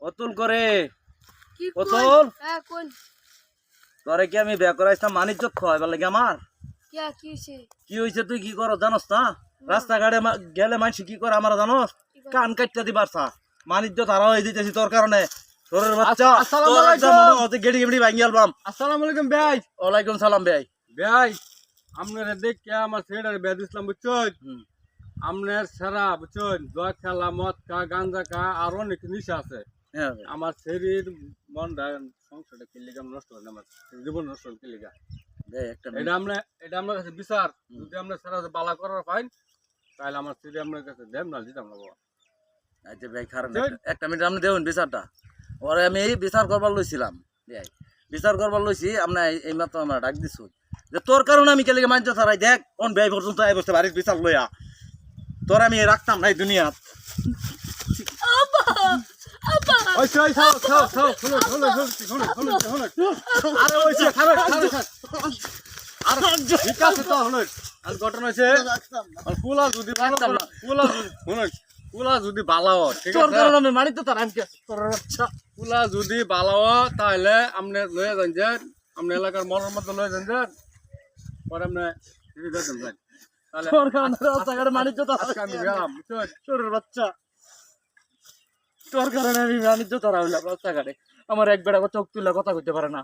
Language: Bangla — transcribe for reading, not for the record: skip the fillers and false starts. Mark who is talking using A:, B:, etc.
A: অতুল করে
B: কি
A: অতুল
B: হ্যাঁ কোন
A: তোরে কি আমি বিয়া করাইছিলাম মানিজ্য খাওয়াইবার লাগে আমার
B: কি হইছে
A: কি হয়েছে তুই কি করো জানোস না রাস্তাঘাটে গেলে মানুষ কি করে আমার জানোস কান কাটতে দিবার চা মানিজ্য তারা হয়ে দিতেছি তোর কারণে তোরের বাচ্চা
C: আসসালামু
A: তোর
C: আলাইকুম।
A: একদম মনে হচ্ছে গেড়ি গেড়ি ভাঙি আলবাম।
C: আসসালামু আলাইকুম ভাই।
A: ওয়ালাইকুম সালাম ভাই।
C: ভাই আপনারা দেখে আমার ছেলের বিয়া দিছিলাম বুঝছেন।
A: হুম।
C: আপনার সেরা বুঝছেন জয় খেলা মদ খা গাঞ্জা খা আর অনেক নিশা আছে।
A: হ্যাঁ ভাই।
C: আমার শরীর মনটা সংসারটা কিলিগা নষ্ট হয় না, আমার জীবন নষ্ট হয় কিলিগা।
A: ভাই, একটা মিনিট।
C: এটা আপনার কাছে বিচার, যদি আপনার সেরা বালা করার পাইন তাহলে আমার ছেলে আপনার কাছে দেন না দিতাম না বাবা।
A: আচ্ছা ভাই খারাপ
C: চল।
A: একটা মিনিট আপনি দেখুন বিচারটা ওরে আমি বিচার করবার লইছিলাম ভাই বিচার করবার লইছি আপনার এই মাত্র আমরা ডাক দিছু যে তোর কারণে আমি কেলে মানতে ছাড়াই দেখ কোন ভাই পর্যন্ত আই বসতে বাড়ির বিচার লইয়া তোর আমি রাখতাম নাই দুনিয়া
C: ওই চল খাও খাও খাও শুনো শুনো শুনো শুনো শুনো শুনো আরে ওই যে খাবে খাবে আর ঠিক আছে তো শুনো আর ঘটনা হইছে আর কুলা যদি ভালো কুলা শুনো কুলা যদি ভালো হয় ঠিক
A: তোর
C: আছে
A: কারণে আমি মানি তো তার আমি তোর আচ্ছা
C: কুলা যদি ভালো হয় তাহলে আপনি লয়ে যান যে আপনি এলাকার মনের মধ্যে লয়ে যান যে পরে আপনি ঠিক আছে যান তাহলে
A: তোর কারণে রাস্তাঘাটে মানি তো
C: আজকে আমি গেলাম বুঝছেন
A: তোর বাচ্চা তোর কারণে আমি মানি তো তারা হইলাম রাস্তাঘাটে আমার এক বেড়া চোখ তুলে কথা কইতে পারে না